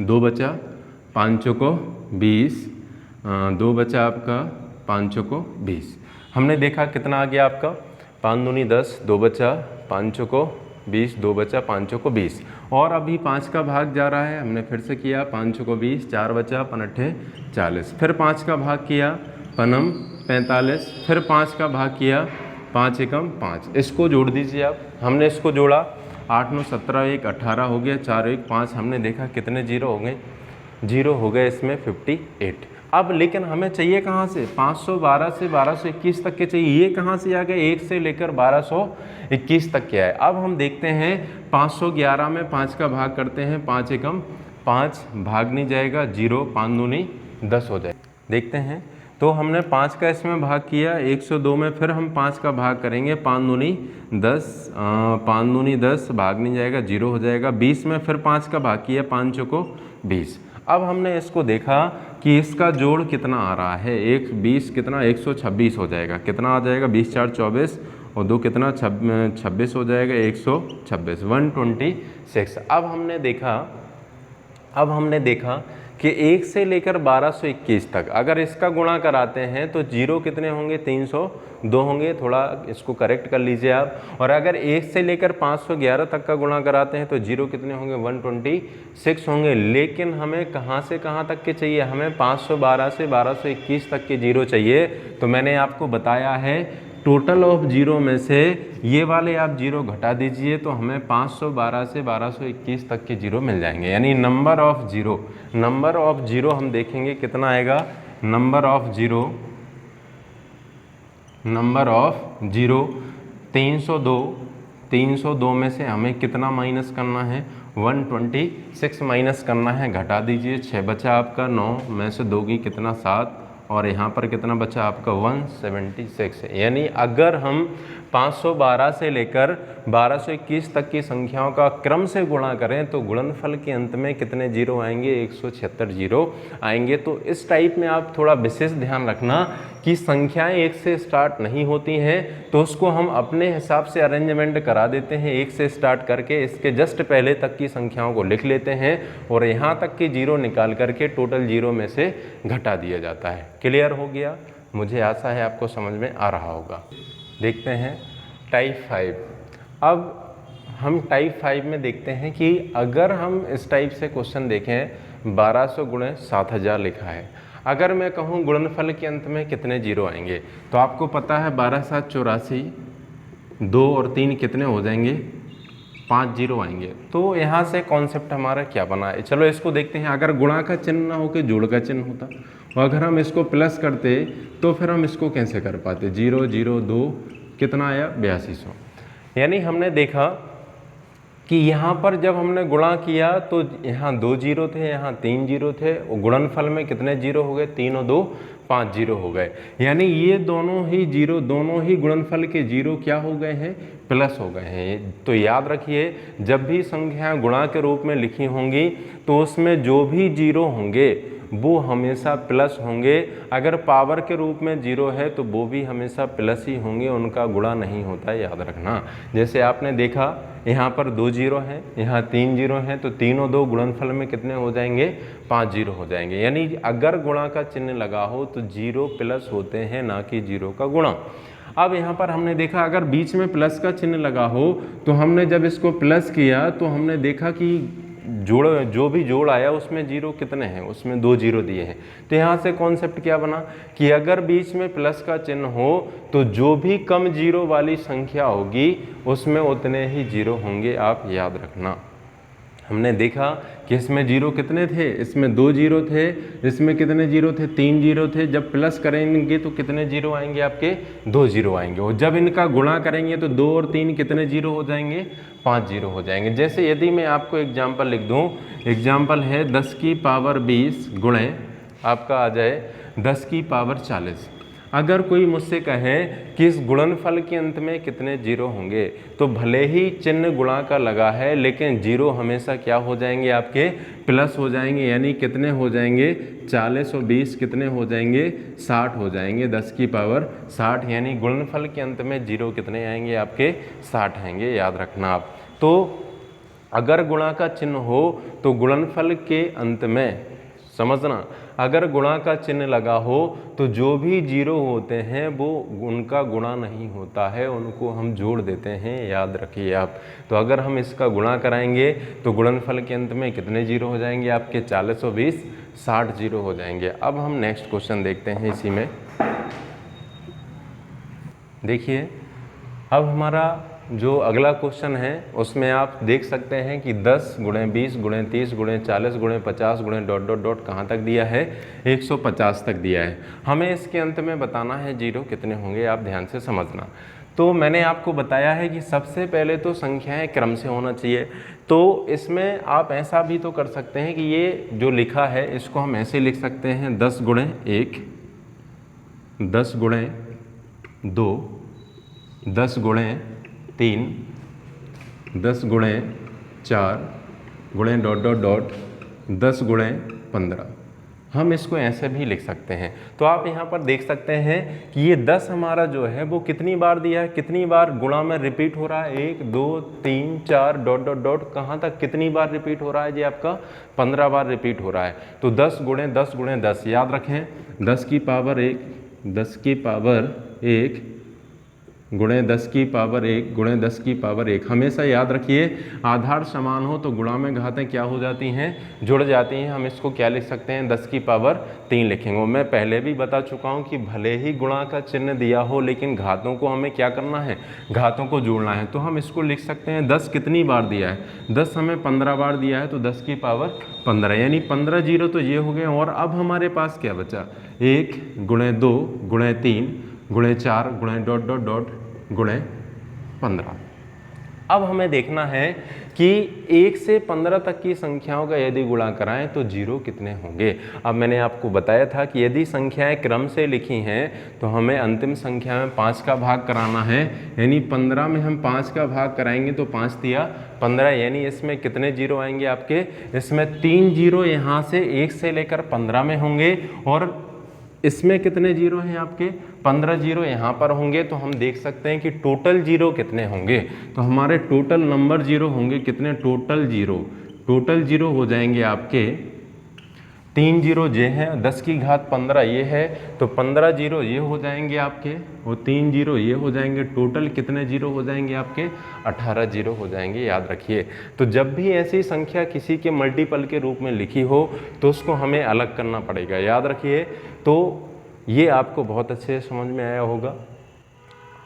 2 बचा, 5 चौको 20, 2 बचा आपका, 5 चौको 20। हमने देखा कितना आ गया आपका, 5 दूनी 10, 2 बचा, 5 चौको 20, 2 बचा, 5 चौको 20। और अभी 5 का भाग जा रहा है, हमने फिर से किया, 5 चौको 20, 4 बचा, 5 40। फिर 5 का भाग किया, 5 45, फिर 5 का भाग किया, 5 एकम 5। इसको जोड़ दीजिए आप, हमने इसको जोड़ा, 8 9 17, 1 18 हो गया, 4 1 5। हमने देखा कितने जीरो हो गए, जीरो हो गए इसमें 58। अब लेकिन हमें चाहिए कहाँ से, 512 से 1221 तक के चाहिए, ये कहाँ से आ गए, 1 से लेकर 1221 तक के आए। अब हम देखते हैं 511 में 5 का भाग करते हैं, 5 एकम 5, भाग नहीं जाएगा, 0, 5 दूनी 10 हो जाए। देखते हैं तो हमने 5 का इसमें भाग किया, 102 में फिर हम 5 का भाग करेंगे, 5 दूनी 10, 5 दूनी 10, भाग नहीं जाएगा, 0 हो जाएगा। 20 में फिर 5 का भाग किया, 5 चौको 20। अब हमने इसको देखा कि इसका जोड़ कितना आ रहा है, 20 कितना, 126 हो जाएगा, कितना आ जाएगा, 20 4 24 और 2 कितना, 26 हो जाएगा, 126, 126। अब हमने देखा कि 1 से लेकर 1221 तक अगर इसका गुणा कराते हैं तो जीरो कितने होंगे, 302 होंगे, थोड़ा इसको करेक्ट कर लीजिए आप। और अगर 1 से लेकर 511 तक का गुणा कराते हैं तो जीरो कितने होंगे, 126 होंगे। लेकिन हमें कहाँ से कहाँ तक के चाहिए, हमें 512 से 1221 तक के जीरो चाहिए। तो मैंने आपको बताया है टोटल ऑफ जीरो में से ये वाले आप जीरो घटा दीजिए तो हमें 512 से 1221 तक के जीरो मिल जाएंगे। यानी नंबर ऑफ जीरो हम देखेंगे कितना आएगा, नंबर ऑफ जीरो 302 में से हमें कितना माइनस करना है, 126 माइनस करना है, घटा दीजिए, 6 बचा आपका, 9 में से 2 की कितना, 7 और यहाँ पर कितना बचा आपका, 176। यानी अगर हम 512 से लेकर 1221 तक की संख्याओं का क्रम से गुणा करें तो गुणनफल के अंत में कितने जीरो आएंगे, 176 जीरो आएंगे। तो इस टाइप में आप थोड़ा विशेष ध्यान रखना कि संख्याएं एक से स्टार्ट नहीं होती हैं, तो उसको हम अपने हिसाब से अरेंजमेंट करा देते हैं, एक से स्टार्ट करके इसके जस्ट पहले तक की संख्याओं को लिख लेते हैं और यहाँ तक की जीरो निकाल करके टोटल जीरो में से घटा दिया जाता है। क्लियर हो गया? मुझे आशा है आपको समझ में आ रहा होगा। देखते हैं टाइप 5। अब हम टाइप 5 में देखते हैं कि अगर हम इस टाइप से क्वेश्चन देखें, 1200 गुणे 7000 लिखा है, अगर मैं कहूँ गुणनफल के अंत में कितने जीरो आएंगे, तो आपको पता है 12 7 84, 2 और 3 कितने हो जाएंगे, 5 जीरो आएंगे। तो यहाँ से कॉन्सेप्ट हमारा क्या बना है, चलो इसको देखते हैं। अगर गुणा का चिन्ह ना हो के जोड़ का चिन्ह होता, और अगर हम इसको प्लस करते तो फिर हम इसको कैसे कर पाते, 0 0 2 कितना आया, 8200। यानी हमने देखा कि यहाँ पर जब हमने गुणा किया तो यहाँ 2 जीरो थे, यहाँ 3 जीरो थे, और गुणनफल में कितने जीरो हो गए, 3 और 2 5 जीरो हो गए। यानी ये दोनों ही जीरो, दोनों ही गुणनफल के जीरो क्या हो गए हैं, प्लस हो गए हैं। तो याद रखिए, जब भी संख्याएं गुणा के रूप में लिखी होंगी तो उसमें जो भी जीरो होंगे वो हमेशा प्लस होंगे। अगर पावर के रूप में जीरो है तो वो भी हमेशा प्लस ही होंगे, उनका गुणा नहीं होता है, याद रखना। जैसे आपने देखा यहाँ पर 2 जीरो हैं, यहाँ 3 जीरो हैं, तो 3 और 2 गुणनफल में कितने हो जाएंगे, 5 जीरो हो जाएंगे। यानी अगर गुणा का चिन्ह लगा हो तो जीरो प्लस होते हैं, ना कि जीरो का गुणा। अब यहाँ पर हमने देखा अगर बीच में प्लस का चिन्ह लगा हो तो हमने जब इसको प्लस किया तो हमने देखा कि जो भी जोड़ आया उसमें जीरो कितने हैं, उसमें 2 जीरो दिए हैं। तो यहाँ से कॉन्सेप्ट क्या बना कि अगर बीच में प्लस का चिन्ह हो तो जो भी कम जीरो वाली संख्या होगी उसमें उतने ही जीरो होंगे, आप याद रखना। हमने देखा कि इसमें जीरो कितने थे, इसमें 2 जीरो थे, इसमें कितने जीरो थे, 3 जीरो थे। जब प्लस करेंगे तो कितने जीरो आएंगे, आपके 2 जीरो आएंगे। और जब इनका गुणा करेंगे तो 2 और 3 कितने जीरो हो जाएंगे, 5 जीरो हो जाएंगे। जैसे यदि मैं आपको एग्जाम्पल लिख दूँ, एग्जाम्पल है 10 की पावर 20 गुणे आपका आ जाए 10 की पावर 40। अगर कोई मुझसे कहे कि इस गुणनफल के अंत में कितने जीरो होंगे, तो भले ही चिन्ह गुणा का लगा है लेकिन जीरो हमेशा क्या हो जाएंगे, आपके प्लस हो जाएंगे। यानी कितने हो जाएंगे, 40 और 20 कितने हो जाएंगे, 60 हो जाएंगे, 10 की पावर 60। यानी गुणनफल के अंत में जीरो कितने आएंगे, आपके 60 आएंगे, याद रखना आप। तो अगर गुणा का चिन्ह हो तो गुणनफल के अंत में, समझना, अगर गुणा का चिन्ह लगा हो तो जो भी जीरो होते हैं वो उनका गुणा नहीं होता है, उनको हम जोड़ देते हैं, याद रखिए आप। तो अगर हम इसका गुणा कराएंगे तो गुणनफल के अंत में कितने जीरो हो जाएंगे, आपके 40 और 20 60 जीरो हो जाएंगे। अब हम नेक्स्ट क्वेश्चन देखते हैं इसी में। देखिए अब हमारा जो अगला क्वेश्चन है उसमें आप देख सकते हैं कि 10 गुणे 20 गुणे 30 गुणे 40 गुणे 50 गुणे डॉट डॉट डॉट कहाँ तक दिया है, 150 तक दिया है। हमें इसके अंत में बताना है जीरो कितने होंगे, आप ध्यान से समझना। तो मैंने आपको बताया है कि सबसे पहले तो संख्याएं क्रम से होना चाहिए। तो इसमें आप ऐसा भी तो कर सकते हैं कि ये जो लिखा है इसको हम ऐसे लिख सकते हैं, 10 गुणे 1, 10 गुणे 2, 10 गुणे 3, 10 गुणे 4 गुणे डॉट डॉट डॉट 10 गुणे 15। हम इसको ऐसे भी लिख सकते हैं। तो आप यहाँ पर देख सकते हैं कि ये 10 हमारा जो है वो कितनी बार दिया है, कितनी बार गुणा में रिपीट हो रहा है, 1 2 3 4 डॉट डॉट डॉट कहाँ तक कितनी बार रिपीट हो रहा है जी, आपका 15 बार रिपीट हो रहा है। तो 10 गुणे 10 गुणे 10, याद रखें 10 की पावर 1, 10 की पावर 1 गुणे 10 की पावर 1 गुणे 10 की पावर 1। हमेशा याद रखिए आधार समान हो तो गुणा में घातें क्या हो जाती हैं, जुड़ जाती हैं। हम इसको क्या लिख सकते हैं, 10 की पावर 3 लिखेंगे। मैं पहले भी बता चुका हूं कि भले ही गुणा का चिन्ह दिया हो लेकिन घातों को हमें क्या करना है, घातों को जोड़ना है। तो हम इसको लिख सकते हैं 10 कितनी बार दिया है, 10 हमें 15 बार दिया है, तो 10 की पावर 15 यानी 15 जीरो तो ये हो गए। और अब हमारे पास क्या बचा, 1 गुणे 2 गुणे 3 गुणे 4 गुणे डॉट डॉट डॉट गुणे 15। अब हमें देखना है कि 1 से 15 तक की संख्याओं का यदि गुणा कराएं तो जीरो कितने होंगे। अब मैंने आपको बताया था कि यदि संख्याएं क्रम से लिखी हैं तो हमें अंतिम संख्या में 5 का भाग कराना है, यानी 15 में हम 5 का भाग कराएंगे तो 5 दिया 15, यानी इसमें कितने जीरो आएंगे आपके, इसमें 3 जीरो यहाँ से 1 से लेकर 15 में होंगे और इसमें कितने जीरो हैं आपके, 15 जीरो यहाँ पर होंगे। तो हम देख सकते हैं कि टोटल जीरो कितने होंगे, तो हमारे टोटल नंबर जीरो होंगे कितने, टोटल जीरो हो जाएंगे आपके 3 जीरो ये हैं, 10 की घात 15 ये है, तो 15 जीरो ये हो जाएंगे आपके और 3 जीरो ये हो जाएंगे। टोटल कितने जीरो हो जाएंगे आपके, 18 जीरो हो जाएंगे, याद रखिए। तो जब भी ऐसी संख्या किसी के मल्टीपल के रूप में लिखी हो तो उसको हमें अलग करना पड़ेगा, याद रखिए। तो ये आपको बहुत अच्छे से समझ में आया होगा।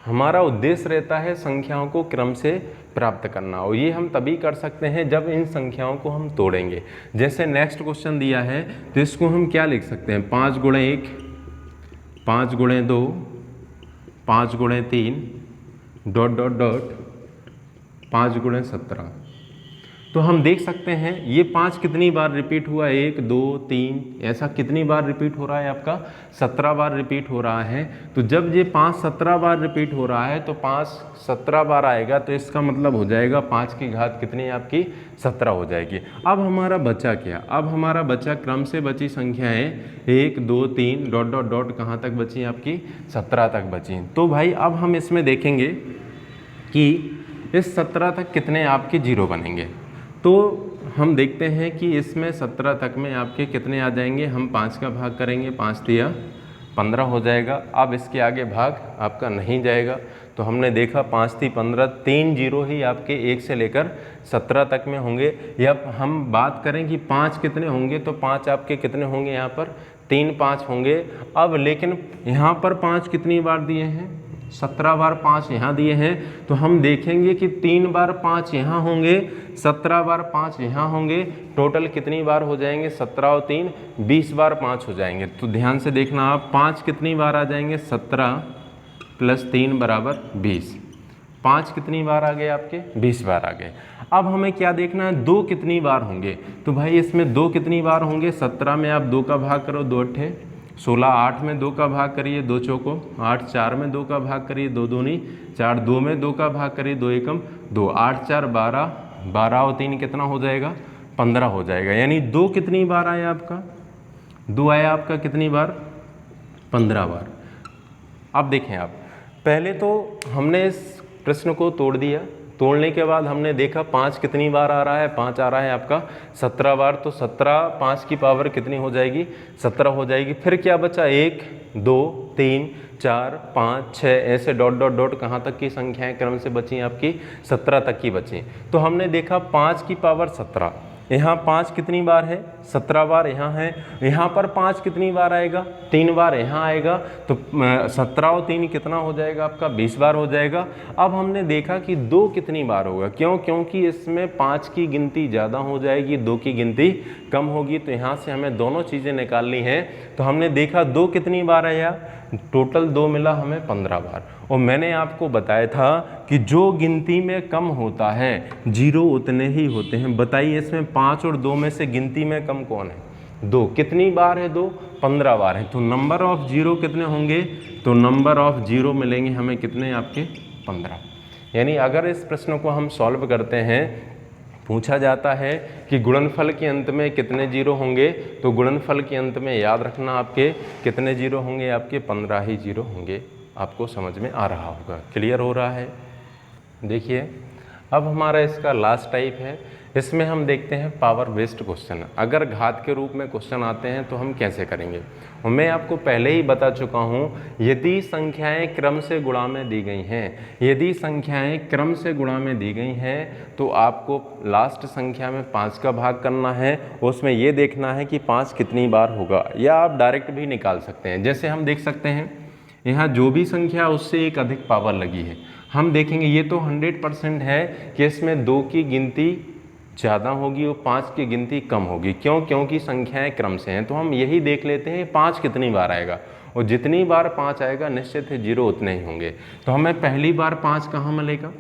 हमारा उद्देश्य रहता है संख्याओं को क्रम से प्राप्त करना, और ये हम तभी कर सकते हैं जब इन संख्याओं को हम तोड़ेंगे। जैसे नेक्स्ट क्वेश्चन दिया है तो इसको हम क्या लिख सकते हैं, 5 गुणे 1, 5 गुणे 2, 5 गुणे 3 डॉट डॉट डॉट 5 गुणे 17। तो हम देख सकते हैं ये 5 कितनी बार रिपीट हुआ, 1 2 3, ऐसा कितनी बार रिपीट हो रहा है आपका, 17 बार रिपीट हो रहा है। तो जब ये 5 17 बार रिपीट हो रहा है तो 5 17 बार आएगा, तो इसका मतलब हो जाएगा 5 की घात कितनी है आपकी, 17 हो जाएगी। अब हमारा बचा क्या, अब हमारा बचा क्रम से बची संख्याएं 1 2 3 डॉट डॉट डॉट कहाँ तक बची आपकी, 17 तक बची। तो भाई अब हम इसमें देखेंगे कि इस 17 तक कितने आपके जीरो बनेंगे। तो हम देखते हैं कि इसमें 17 तक में आपके कितने आ जाएंगे, हम 5 का भाग करेंगे, 5 दिया 15 हो जाएगा। अब इसके आगे भाग आपका नहीं जाएगा, तो हमने देखा 5 थी 15, 3 जीरो ही आपके 1 से लेकर 17 तक में होंगे। या हम बात करें कि 5 कितने होंगे, तो 5 आपके कितने होंगे, यहाँ पर 3 5 होंगे। अब लेकिन यहाँ पर 5 कितनी बार दिए हैं, 17 बार 5 यहाँ दिए हैं, तो हम देखेंगे कि 3 बार 5 यहाँ होंगे, 17 बार 5 यहाँ होंगे। टोटल कितनी बार हो जाएंगे, 17 और 3 20 बार 5 हो जाएंगे। तो ध्यान से देखना आप, 5 कितनी बार आ जाएंगे, 17 प्लस 3 बराबर 20। 5 कितनी बार आ गए आपके, 20 बार आ गए। अब हमें क्या देखना है, 2 कितनी बार होंगे। तो भाई इसमें 2 कितनी बार होंगे, 17 में आप 2 का भाग करो, 2 अट्ठे 16, 8 में 2 का भाग करिए, 2 चौको 8, 4 में 2 का भाग करिए, 2 दूनी 4, 2 में 2 का भाग करिए, 2 एकम 2, 8 4 12, 12 और 3 कितना हो जाएगा, 15 हो जाएगा। यानी 2 कितनी बार आया आपका, 2 आया आपका कितनी बार, 15 बार। अब देखें आप, पहले तो हमने इस प्रश्न को तोड़ दिया, तोड़ने के बाद हमने देखा 5 कितनी बार आ रहा है, 5 आ रहा है आपका 17 बार। तो 17 5 की पावर कितनी हो जाएगी, 17 हो जाएगी। फिर क्या बचा, 1 2 3 4 5 6 ऐसे डॉट डॉट डॉट कहाँ तक की संख्याएं क्रम से बची आपकी, 17 तक की बची। तो हमने देखा 5 की पावर 17, यहाँ 5 कितनी बार है, 17 बार यहाँ है। यहाँ पर 5 कितनी बार आएगा, 3 बार यहाँ आएगा। तो 17 और 3 कितना हो जाएगा आपका, 20 बार हो जाएगा। अब हमने देखा कि 2 कितनी बार होगा, क्यों, क्योंकि इसमें 5 की गिनती ज़्यादा हो जाएगी, 2 की गिनती कम होगी। तो यहाँ से हमें दोनों चीज़ें निकालनी हैं। तो हमने देखा 2 कितनी बार आया, टोटल 2 मिला हमें 15 बार। और मैंने आपको बताया था कि जो गिनती में कम होता है जीरो उतने ही होते हैं। बताइए इसमें 5 और 2 में से गिनती में कम कौन है, 2। कितनी बार है 2, 15 बार है। तो नंबर ऑफ जीरो कितने होंगे, तो नंबर ऑफ जीरो मिलेंगे हमें कितने आपके, 15। यानी अगर इस प्रश्न को हम सॉल्व करते हैं, पूछा जाता है कि गुणनफल के अंत में कितने जीरो होंगे, तो गुणनफल के अंत में याद रखना आपके कितने जीरो होंगे, आपके 15 ही जीरो होंगे। आपको समझ में आ रहा होगा, क्लियर हो रहा है। देखिए अब हमारा इसका लास्ट टाइप है, इसमें हम देखते हैं पावर बेस्ड क्वेश्चन। अगर घात के रूप में क्वेश्चन आते हैं तो हम कैसे करेंगे। और मैं आपको पहले ही बता चुका हूँ, यदि संख्याएं क्रम से गुणा में दी गई हैं, यदि संख्याएं क्रम से गुणा में दी गई हैं तो आपको लास्ट संख्या में 5 का भाग करना है। उसमें ये देखना है कि 5 कितनी बार होगा, या आप डायरेक्ट भी निकाल सकते हैं। जैसे हम देख सकते हैं यहाँ जो भी संख्या उससे एक अधिक पावर लगी है, हम देखेंगे ये तो 100% है कि इसमें 2 की गिनती ज़्यादा होगी और 5 की गिनती कम होगी। क्यों, क्योंकि संख्याएं क्रम से हैं। तो हम यही देख लेते हैं 5 कितनी बार आएगा, और जितनी बार 5 आएगा निश्चित है जीरो उतने ही होंगे। तो हमें पहली बार 5 कहाँ मिलेगा,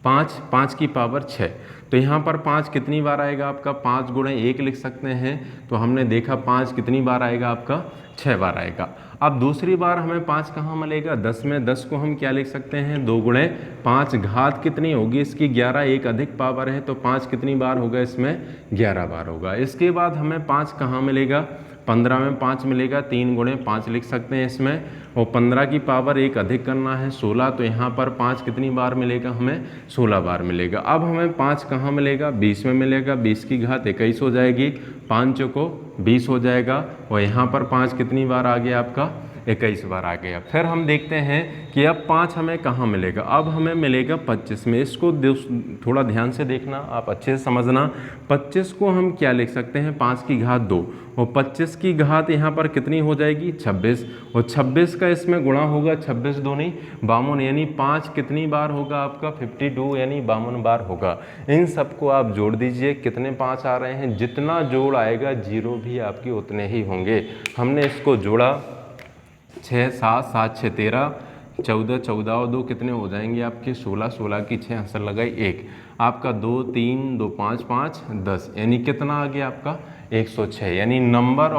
5, 5 की पावर 6। तो यहाँ पर 5 कितनी बार आएगा आपका, 5 गुणे 1 लिख सकते हैं। तो हमने देखा 5 कितनी बार आएगा आपका, 6 बार आएगा। अब दूसरी बार हमें 5 कहाँ मिलेगा, 10 में। 10 को हम क्या लिख सकते हैं, 2 गुणे 5। घात कितनी होगी इसकी, 11। एक अधिक पावर है तो 5 कितनी बार होगा इसमें, 11 बार होगा। इसके बाद हमें 5 कहाँ मिलेगा, 15 में 5 मिलेगा। 3 गुणे 5 लिख सकते हैं इसमें। और 15 की पावर 1 अधिक करना है, 16। तो यहाँ पर 5 कितनी बार मिलेगा हमें, 16 बार मिलेगा। अब हमें 5 कहाँ मिलेगा, 20 में मिलेगा। 20 की घात 21 हो जाएगी, 5 चौको 20 हो जाएगा। और यहाँ पर 5 कितनी बार आ गया आपका, 21 बार आ गया। फिर हम देखते हैं कि अब 5 हमें कहाँ मिलेगा, अब हमें मिलेगा 25 में। इसको थोड़ा ध्यान से देखना, आप अच्छे से समझना। 25 को हम क्या लिख सकते हैं, 5 की घात 2। और 25 की घात यहाँ पर कितनी हो जाएगी, 26। और 26 का इसमें गुणा होगा, 26 दूनी 52, यानी 5 कितनी बार होगा आपका, 52, यानी 52 बार होगा। इन सबको आप जोड़ दीजिए, कितने 5 आ रहे हैं, जितना जोड़ आएगा जीरो भी आपके उतने ही होंगे। हमने इसको जोड़ा, 6, 7, 7, 6, 13, 14, 14 और 2 कितने हो जाएंगे आपके, 16, 16 की 6 आंसर लगाई 1। आपका 2, 3, 2, 5, 5, 10, यानी कितना आ गया आपका, 106। यानी नंबर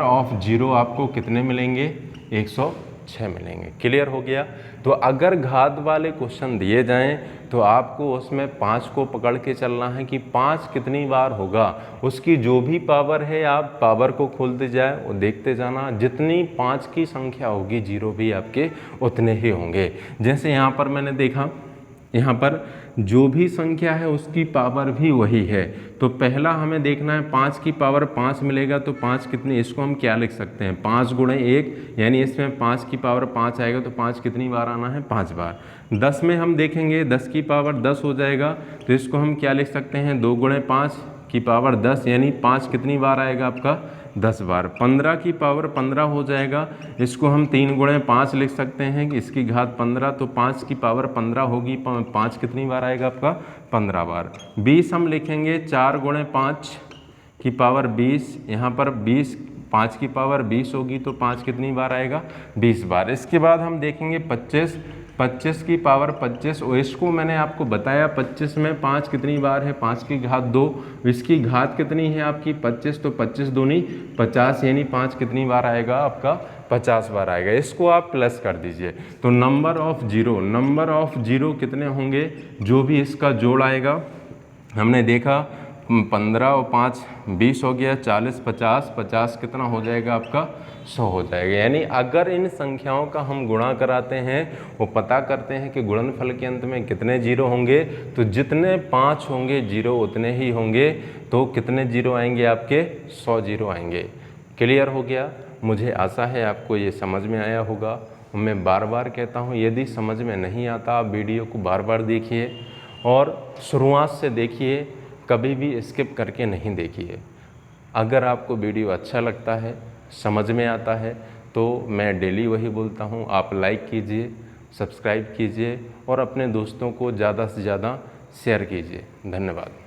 ऑफ जीरो आपको कितने मिलेंगे, 106 मिलेंगे। क्लियर हो गया। तो अगर घात वाले क्वेश्चन दिए जाएं तो आपको उसमें 5 को पकड़ के चलना है कि 5 कितनी बार होगा। उसकी जो भी पावर है आप पावर को खोलते जाए और देखते जाना, जितनी 5 की संख्या होगी जीरो भी आपके उतने ही होंगे। जैसे यहाँ पर मैंने देखा, यहाँ पर जो भी संख्या है उसकी पावर भी वही है। तो पहला हमें देखना है 5 की पावर 5 मिलेगा तो 5 कितनी, इसको हम क्या लिख सकते हैं, 5 गुणे 1, यानी इसमें 5 की पावर 5 आएगा तो 5 कितनी बार आना है, 5 बार। 10 में हम देखेंगे 10 की पावर 10 हो जाएगा तो इसको हम क्या लिख सकते हैं, 2 गुणे 5 की पावर 10, यानी 5 कितनी बार आएगा आपका, 10 बार। 15 की पावर 15 हो जाएगा, इसको हम 3 गुणे 5 लिख सकते हैं कि इसकी घात 15, तो 5 की पावर 15 होगी, 5 कितनी बार आएगा आपका, 15 बार। 20 हम लिखेंगे, 4 गुणे 5 की पावर 20, यहाँ पर 20, 5 की पावर 20 होगी तो 5 कितनी बार आएगा, 20 बार। इसके बाद हम देखेंगे 25 की पावर 25, और इसको मैंने आपको बताया 25 में 5 कितनी बार है, 5 की घात 2, इसकी घात कितनी है आपकी 25, तो 25 दूनी 50, यानी 5 कितनी बार आएगा आपका, 50 बार आएगा। इसको आप प्लस कर दीजिए तो नंबर ऑफ जीरो कितने होंगे, जो भी इसका जोड़ आएगा। हमने देखा 15 और 5 20 हो गया, 40, 50, 50 कितना हो जाएगा आपका, 100 हो जाएगा। यानी अगर इन संख्याओं का हम गुणा कराते हैं, वो पता करते हैं कि गुणनफल के अंत में कितने जीरो होंगे, तो जितने 5 होंगे जीरो उतने ही होंगे। तो कितने जीरो आएंगे आपके, 100 जीरो आएंगे। क्लियर हो गया। मुझे आशा है आपको ये समझ में आया होगा। मैं बार बार कहता हूँ, यदि समझ में नहीं आता आप वीडियो को बार बार देखिए और शुरुआत से देखिए, कभी भी स्किप करके नहीं देखिए। अगर आपको वीडियो अच्छा लगता है, समझ में आता है, तो मैं डेली वही बोलता हूँ, आप लाइक कीजिए, सब्सक्राइब कीजिए और अपने दोस्तों को ज़्यादा से ज़्यादा शेयर कीजिए। धन्यवाद।